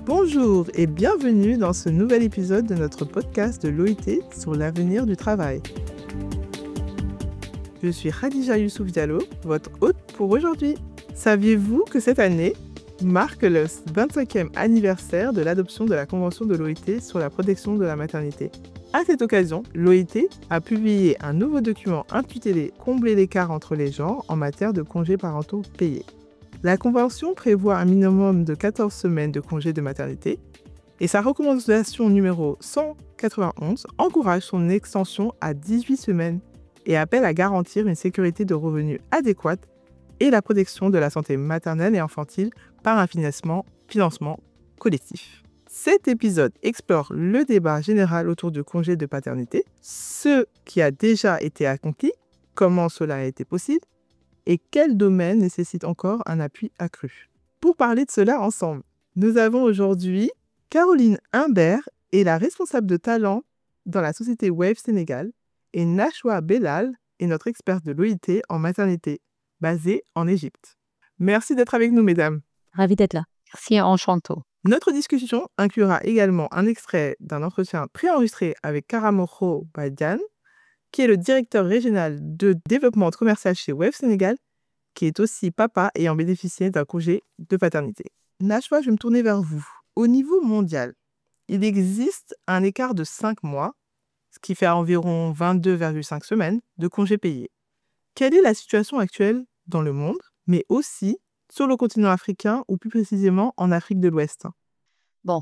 Bonjour et bienvenue dans ce nouvel épisode de notre podcast de l'OIT sur l'avenir du travail. Je suis Khadija Youssouf Diallo, votre hôte pour aujourd'hui. Saviez-vous que cette année marque le 25e anniversaire de l'adoption de la Convention de l'OIT sur la protection de la maternité? À cette occasion, l'OIT a publié un nouveau document intitulé « Combler l'écart entre les genres en matière de congés parentaux payés ». La Convention prévoit un minimum de 14 semaines de congés de maternité et sa recommandation numéro 191 encourage son extension à 18 semaines et appelle à garantir une sécurité de revenus adéquate et la protection de la santé maternelle et infantile par un financement collectif. Cet épisode explore le débat général autour du congé de paternité, ce qui a déjà été accompli, comment cela a été possible, et quel domaine nécessite encore un appui accru. Pour parler de cela ensemble, nous avons aujourd'hui Caroline Humbert, est la responsable de talent dans la société Wave Sénégal, et Nashwa Bellal est notre experte de l'OIT en maternité, basée en Égypte. Merci d'être avec nous, mesdames. Ravie d'être là. Merci, enchanté. Notre discussion inclura également un extrait d'un entretien préenregistré avec Karamoko Badian, qui est le directeur régional de développement commercial chez Wave Sénégal, qui est aussi papa ayant bénéficié d'un congé de paternité. Nashwa, je vais me tourner vers vous. Au niveau mondial, il existe un écart de 5 mois, ce qui fait environ 22,5 semaines de congés payés. Quelle est la situation actuelle dans le monde, mais aussi sur le continent africain ou plus précisément en Afrique de l'Ouest? Bon,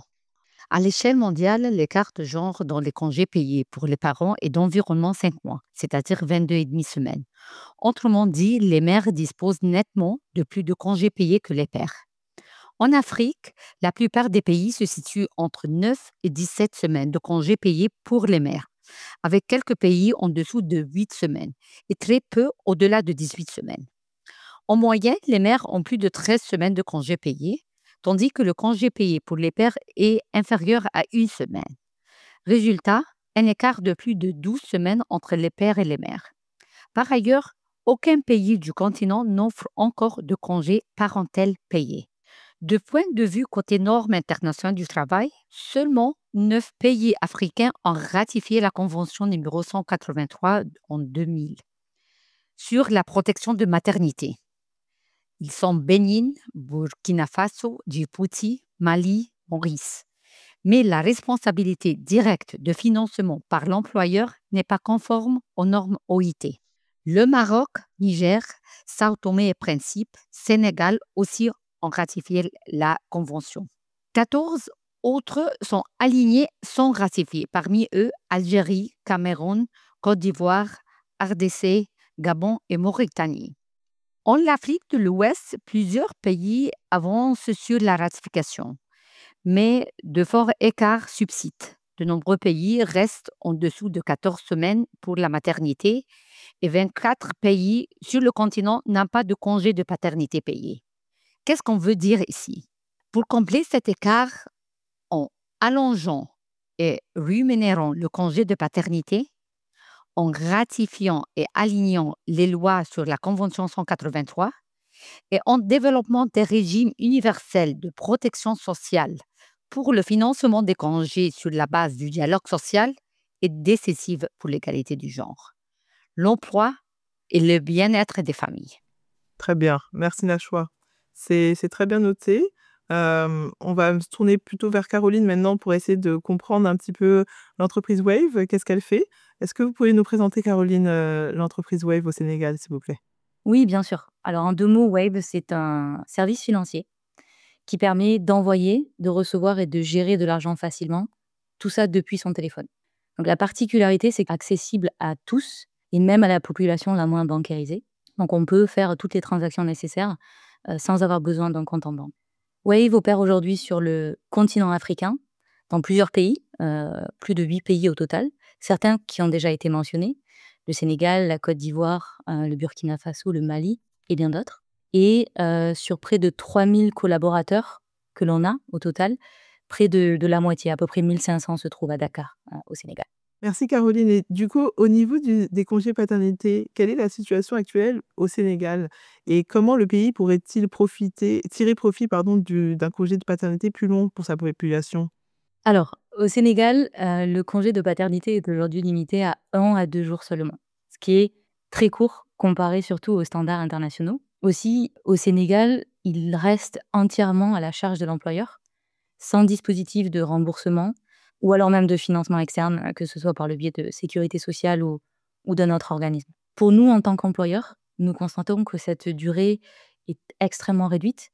à l'échelle mondiale, l'écart de genre dans les congés payés pour les parents est d'environ 5 mois, c'est-à-dire 22,5 semaines. Autrement dit, les mères disposent nettement de plus de congés payés que les pères. En Afrique, la plupart des pays se situent entre 9 et 17 semaines de congés payés pour les mères, avec quelques pays en dessous de 8 semaines et très peu au-delà de 18 semaines. En moyenne, les mères ont plus de 13 semaines de congés payés, tandis que le congé payé pour les pères est inférieur à 1 semaine. Résultat, un écart de plus de 12 semaines entre les pères et les mères. Par ailleurs, aucun pays du continent n'offre encore de congé parental payé. De point de vue côté normes internationales du travail, seulement 9 pays africains ont ratifié la Convention numéro 183 en 2000 sur la protection de maternité. Ils sont Bénin, Burkina Faso, Djibouti, Mali, Maurice. Mais la responsabilité directe de financement par l'employeur n'est pas conforme aux normes OIT. Le Maroc, Niger, Sao Tomé et Principe, Sénégal aussi ont ratifié la convention. 14 autres sont alignés sans ratifier. Parmi eux, Algérie, Cameroun, Côte d'Ivoire, RDC, Gabon et Mauritanie. En Afrique de l'Ouest, plusieurs pays avancent sur la ratification, mais de forts écarts subsistent. De nombreux pays restent en dessous de 14 semaines pour la maternité et 24 pays sur le continent n'ont pas de congé de paternité payé. Qu'est-ce qu'on veut dire ici? Pour combler cet écart, en allongeant et rémunérant le congé de paternité, en ratifiant et alignant les lois sur la Convention 183 et en développant des régimes universels de protection sociale pour le financement des congés sur la base du dialogue social est décisive pour l'égalité du genre, l'emploi et le bien-être des familles. Très bien, merci Nashwa. C'est très bien noté. On va se tourner plutôt vers Caroline maintenant pour essayer de comprendre un petit peu l'entreprise Wave, qu'est-ce qu'elle fait. Est-ce que vous pouvez nous présenter, Caroline, l'entreprise Wave au Sénégal, s'il vous plaît? Oui, bien sûr. Alors, en 2 mots, Wave, c'est un service financier qui permet d'envoyer, de recevoir et de gérer de l'argent facilement, tout ça depuis son téléphone. Donc, la particularité, c'est accessible à tous et même à la population la moins bancarisée. Donc, on peut faire toutes les transactions nécessaires sans avoir besoin d'un compte en banque. Wave opère aujourd'hui sur le continent africain, dans plusieurs pays, plus de 8 pays au total, certains qui ont déjà été mentionnés, le Sénégal, la Côte d'Ivoire, le Burkina Faso, le Mali et bien d'autres. Et sur près de 3000 collaborateurs que l'on a au total, près de la moitié, à peu près 1500 se trouvent à Dakar, au Sénégal. Merci Caroline. Et du coup, au niveau des congés paternité, quelle est la situation actuelle au Sénégal et comment le pays pourrait-il tirer profit, pardon, d'un congé de paternité plus long pour sa population? Alors, au Sénégal, le congé de paternité est aujourd'hui limité à 1 à 2 jours seulement, ce qui est très court comparé surtout aux standards internationaux. Aussi, au Sénégal, il reste entièrement à la charge de l'employeur, sans dispositif de remboursement ou alors même de financement externe, que ce soit par le biais de sécurité sociale ou d'un autre organisme. Pour nous, en tant qu'employeur, nous constatons que cette durée est extrêmement réduite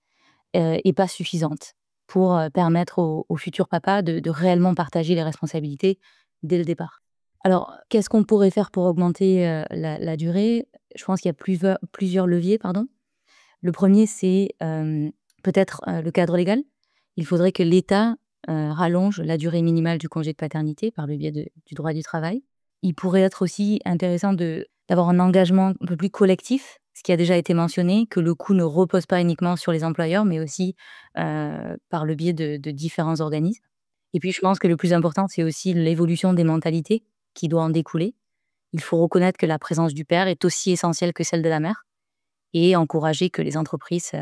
et pas suffisante pour permettre aux futurs papas de réellement partager les responsabilités dès le départ. Alors, qu'est-ce qu'on pourrait faire pour augmenter la durée? Je pense qu'il y a plusieurs leviers, pardon. Le premier, c'est peut-être le cadre légal. Il faudrait que l'État rallonge la durée minimale du congé de paternité par le biais du droit du travail. Il pourrait être aussi intéressant d'avoir un engagement un peu plus collectif, ce qui a déjà été mentionné, que le coût ne repose pas uniquement sur les employeurs, mais aussi par le biais de différents organismes. Et puis, je pense que le plus important, c'est aussi l'évolution des mentalités qui doit en découler. Il faut reconnaître que la présence du père est aussi essentielle que celle de la mère et encourager que les entreprises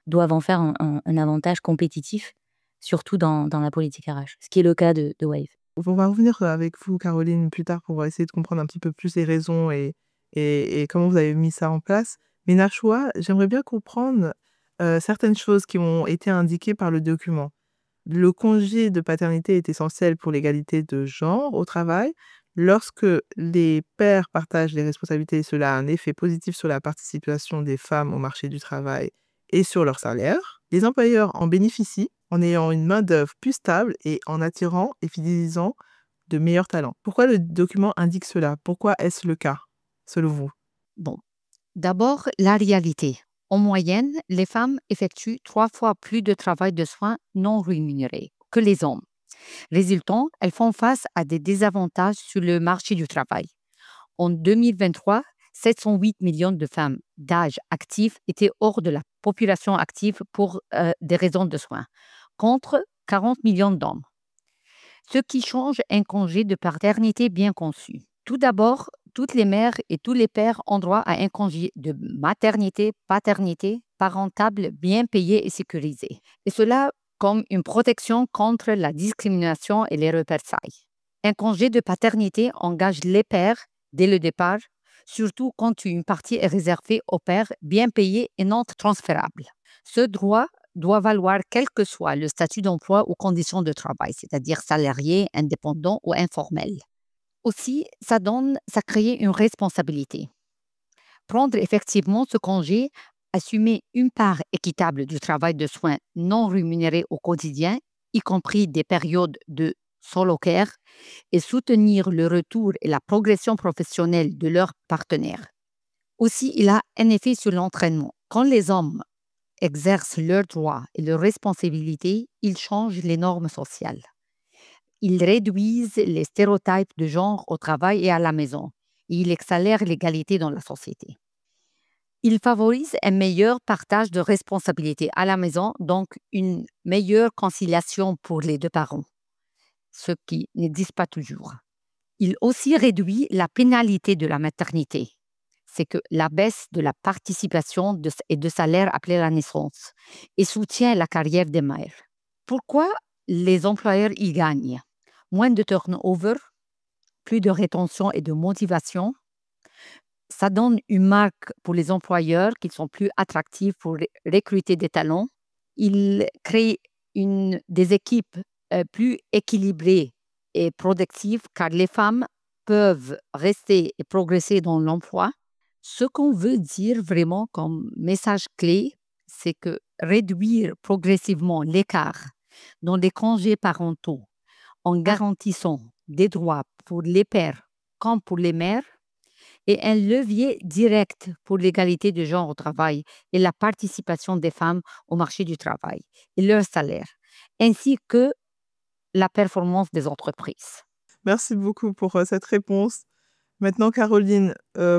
doivent en faire un avantage compétitif, surtout dans la politique RH, ce qui est le cas de Wave. On va revenir avec vous, Caroline, plus tard pour essayer de comprendre un petit peu plus les raisons et comment vous avez mis ça en place. Mais Nashwa, j'aimerais bien comprendre certaines choses qui ont été indiquées par le document. Le congé de paternité est essentiel pour l'égalité de genre au travail. Lorsque les pères partagent les responsabilités, cela a un effet positif sur la participation des femmes au marché du travail et sur leur salaire. Les employeurs en bénéficient en ayant une main-d'œuvre plus stable et en attirant et fidélisant de meilleurs talents. Pourquoi le document indique cela? Pourquoi est-ce le cas, selon vous? Bon, d'abord, la réalité. En moyenne, les femmes effectuent 3 fois plus de travail de soins non rémunéré que les hommes. Résultant, elles font face à des désavantages sur le marché du travail. En 2023, 708 millions de femmes d'âge actif étaient hors de la population active pour des raisons de soins, contre 40 millions d'hommes. Ce qui change un congé de paternité bien conçu. Tout d'abord, toutes les mères et tous les pères ont droit à un congé de maternité, paternité, parentable bien payé et sécurisé. Et cela comme une protection contre la discrimination et les représailles. Un congé de paternité engage les pères dès le départ, surtout quand une partie est réservée aux pères bien payés et non transférables. Ce droit doit valoir quel que soit le statut d'emploi ou conditions de travail, c'est-à-dire salarié, indépendant ou informel. Aussi, ça crée une responsabilité. Prendre effectivement ce congé, assumer une part équitable du travail de soins non rémunéré au quotidien, y compris des périodes de solo care, et soutenir le retour et la progression professionnelle de leurs partenaires. Aussi, il a un effet sur l'entraînement. Quand les hommes exercent leurs droits et leurs responsabilités, ils changent les normes sociales. Ils réduisent les stéréotypes de genre au travail et à la maison. Et ils accélèrent l'égalité dans la société. Ils favorisent un meilleur partage de responsabilités à la maison, donc une meilleure conciliation pour les deux parents, ce qui n'existe pas toujours. Il aussi réduit la pénalité de la maternité. C'est que la baisse de la participation et de salaire après la naissance et soutient la carrière des mères. Pourquoi les employeurs y gagnent? Moins de turnover, plus de rétention et de motivation. Ça donne une marque pour les employeurs qui sont plus attractifs pour recruter des talents. Il crée des équipes plus équilibrées et productives car les femmes peuvent rester et progresser dans l'emploi. Ce qu'on veut dire vraiment comme message clé, c'est que réduire progressivement l'écart dans les congés parentaux en garantissant des droits pour les pères comme pour les mères est un levier direct pour l'égalité de genre au travail et la participation des femmes au marché du travail et leur salaire, ainsi que la performance des entreprises. Merci beaucoup pour cette réponse. Maintenant, Caroline,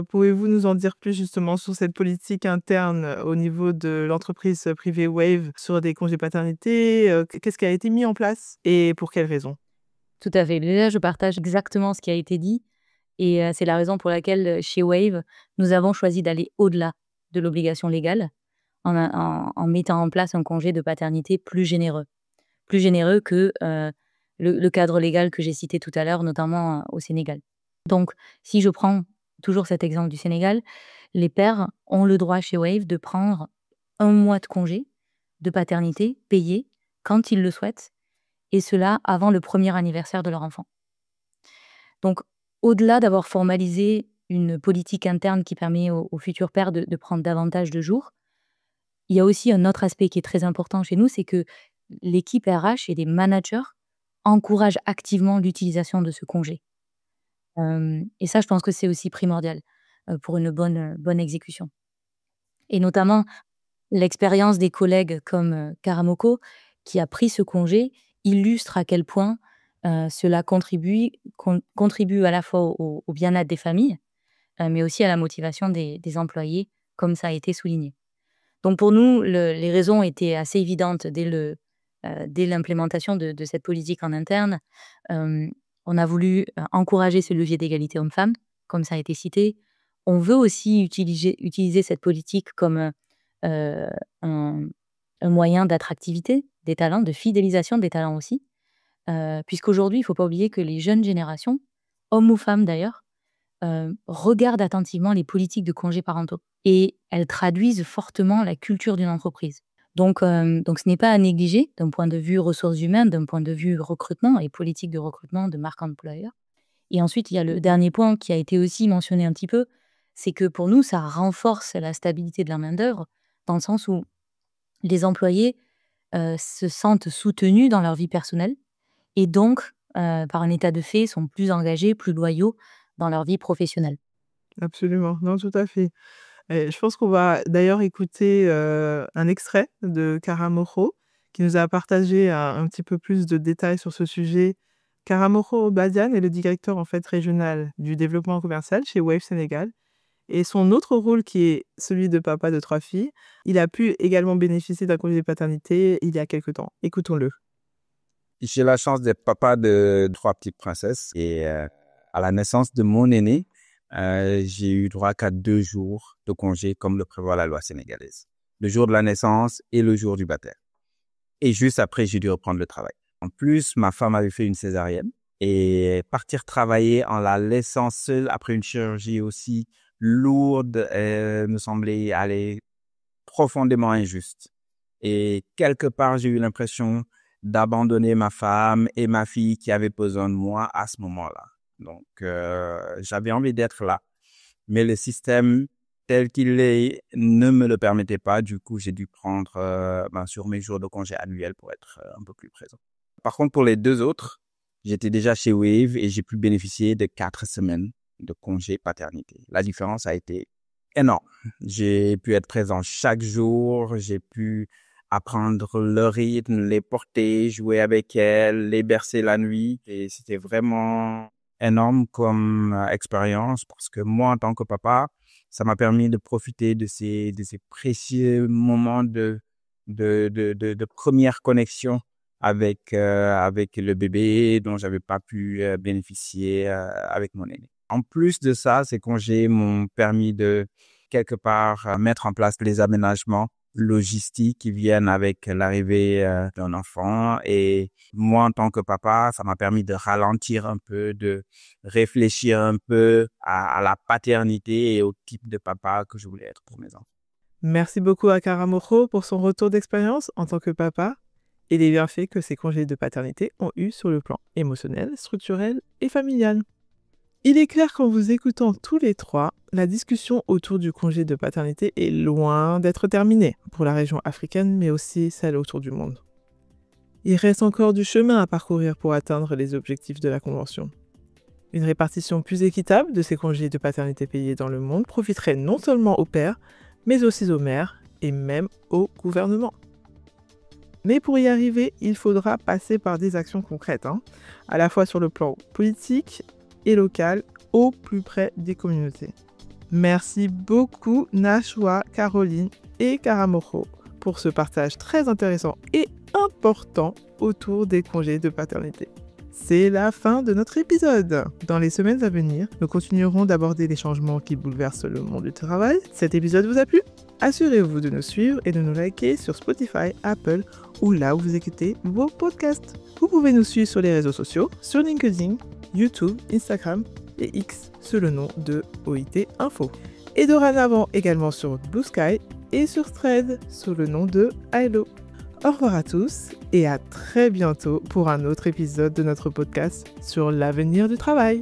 pouvez-vous nous en dire plus justement sur cette politique interne au niveau de l'entreprise privée Wave sur des congés paternité? Qu'est-ce qui a été mis en place et pour quelles raisons? Tout à fait. Déjà, je partage exactement ce qui a été dit et c'est la raison pour laquelle, chez Wave, nous avons choisi d'aller au-delà de l'obligation légale en mettant en place un congé de paternité plus généreux. Plus généreux que, le cadre légal que j'ai cité tout à l'heure, notamment, au Sénégal. Donc si je prends toujours cet exemple du Sénégal, les pères ont le droit chez Wave de prendre 1 mois de congé de paternité payé quand ils le souhaitent et cela avant le premier anniversaire de leur enfant. Donc au-delà d'avoir formalisé une politique interne qui permet aux futurs pères de prendre davantage de jours, il y a aussi un autre aspect qui est très important chez nous, c'est que l'équipe RH et les managers encouragent activement l'utilisation de ce congé. Et ça, je pense que c'est aussi primordial, pour une bonne exécution. Et notamment, l'expérience des collègues comme, Karamoko, qui a pris ce congé, illustre à quel point, cela contribue à la fois au bien-être des familles, mais aussi à la motivation des employés, comme ça a été souligné. Donc pour nous, les raisons étaient assez évidentes dès l'implémentation de cette politique en interne. On a voulu, encourager ce levier d'égalité hommes-femmes, comme ça a été cité. On veut aussi utiliser cette politique comme, un moyen d'attractivité des talents, de fidélisation des talents aussi. Puisqu'aujourd'hui, il ne faut pas oublier que les jeunes générations, hommes ou femmes d'ailleurs, regardent attentivement les politiques de congés parentaux et elles traduisent fortement la culture d'une entreprise. Donc ce n'est pas à négliger d'un point de vue ressources humaines, d'un point de vue recrutement et politique de recrutement de marque employeur. Et ensuite, il y a le dernier point qui a été aussi mentionné un petit peu, c'est que pour nous, ça renforce la stabilité de la main-d'œuvre dans le sens où les employés, se sentent soutenus dans leur vie personnelle et donc, par un état de fait, sont plus engagés, plus loyaux dans leur vie professionnelle. Absolument, non, tout à fait. Et je pense qu'on va d'ailleurs écouter, un extrait de Karamoko qui nous a partagé un petit peu plus de détails sur ce sujet. Karamoko Badiane est le directeur, en fait, régional du développement commercial chez Wave Sénégal et son autre rôle qui est celui de papa de 3 filles, il a pu également bénéficier d'un congé de paternité il y a quelque temps. Écoutons-le. J'ai la chance d'être papa de 3 petites princesses et à la naissance de mon aîné, j'ai eu droit qu'à 2 jours de congé comme le prévoit la loi sénégalaise. Le jour de la naissance et le jour du baptême. Et juste après, j'ai dû reprendre le travail. En plus, ma femme avait fait une césarienne et partir travailler en la laissant seule après une chirurgie aussi lourde me semblait aller profondément injuste. Et quelque part, j'ai eu l'impression d'abandonner ma femme et ma fille qui avaient besoin de moi à ce moment-là. Donc, j'avais envie d'être là. Mais le système tel qu'il est ne me le permettait pas. Du coup, j'ai dû prendre sur mes jours de congé annuels pour être un peu plus présent. Par contre, pour les 2 autres, j'étais déjà chez Wave et j'ai pu bénéficier de 4 semaines de congé paternité. La différence a été énorme. J'ai pu être présent chaque jour, j'ai pu apprendre leur rythme, les porter, jouer avec elles, les bercer la nuit. Et c'était vraiment énorme comme expérience parce que moi, en tant que papa, ça m'a permis de profiter de ces précieux moments de première connexion avec le bébé dont j'avais pas pu bénéficier avec mon aîné. En plus de ça, ces congés m'ont permis de quelque part mettre en place les aménagements logistiques qui viennent avec l'arrivée d'un enfant. Et moi, en tant que papa, ça m'a permis de ralentir un peu, de réfléchir un peu à la paternité et au type de papa que je voulais être pour mes enfants. Merci beaucoup à Karamoko pour son retour d'expérience en tant que papa et les bienfaits que ces congés de paternité ont eu sur le plan émotionnel, structurel et familial. Il est clair qu'en vous écoutant tous les 3, la discussion autour du congé de paternité est loin d'être terminée pour la région africaine, mais aussi celle autour du monde. Il reste encore du chemin à parcourir pour atteindre les objectifs de la Convention. Une répartition plus équitable de ces congés de paternité payés dans le monde profiterait non seulement aux pères, mais aussi aux mères et même au gouvernement. Mais pour y arriver, il faudra passer par des actions concrètes, à la fois sur le plan politique et local, au plus près des communautés. Merci beaucoup Nashwa, Caroline et Karamoko pour ce partage très intéressant et important autour des congés de paternité. c'est la fin de notre épisode. Dans les semaines à venir, nous continuerons d'aborder les changements qui bouleversent le monde du travail. Cet épisode vous a plu? Assurez-vous de nous suivre et de nous liker sur Spotify, Apple ou là où vous écoutez vos podcasts. Vous pouvez nous suivre sur les réseaux sociaux, sur LinkedIn, YouTube, Instagram et X sous le nom de OIT Info. Et dorénavant également sur Blue Sky et sur Thread sous le nom de Hello. Au revoir à tous et à très bientôt pour un autre épisode de notre podcast sur l'avenir du travail.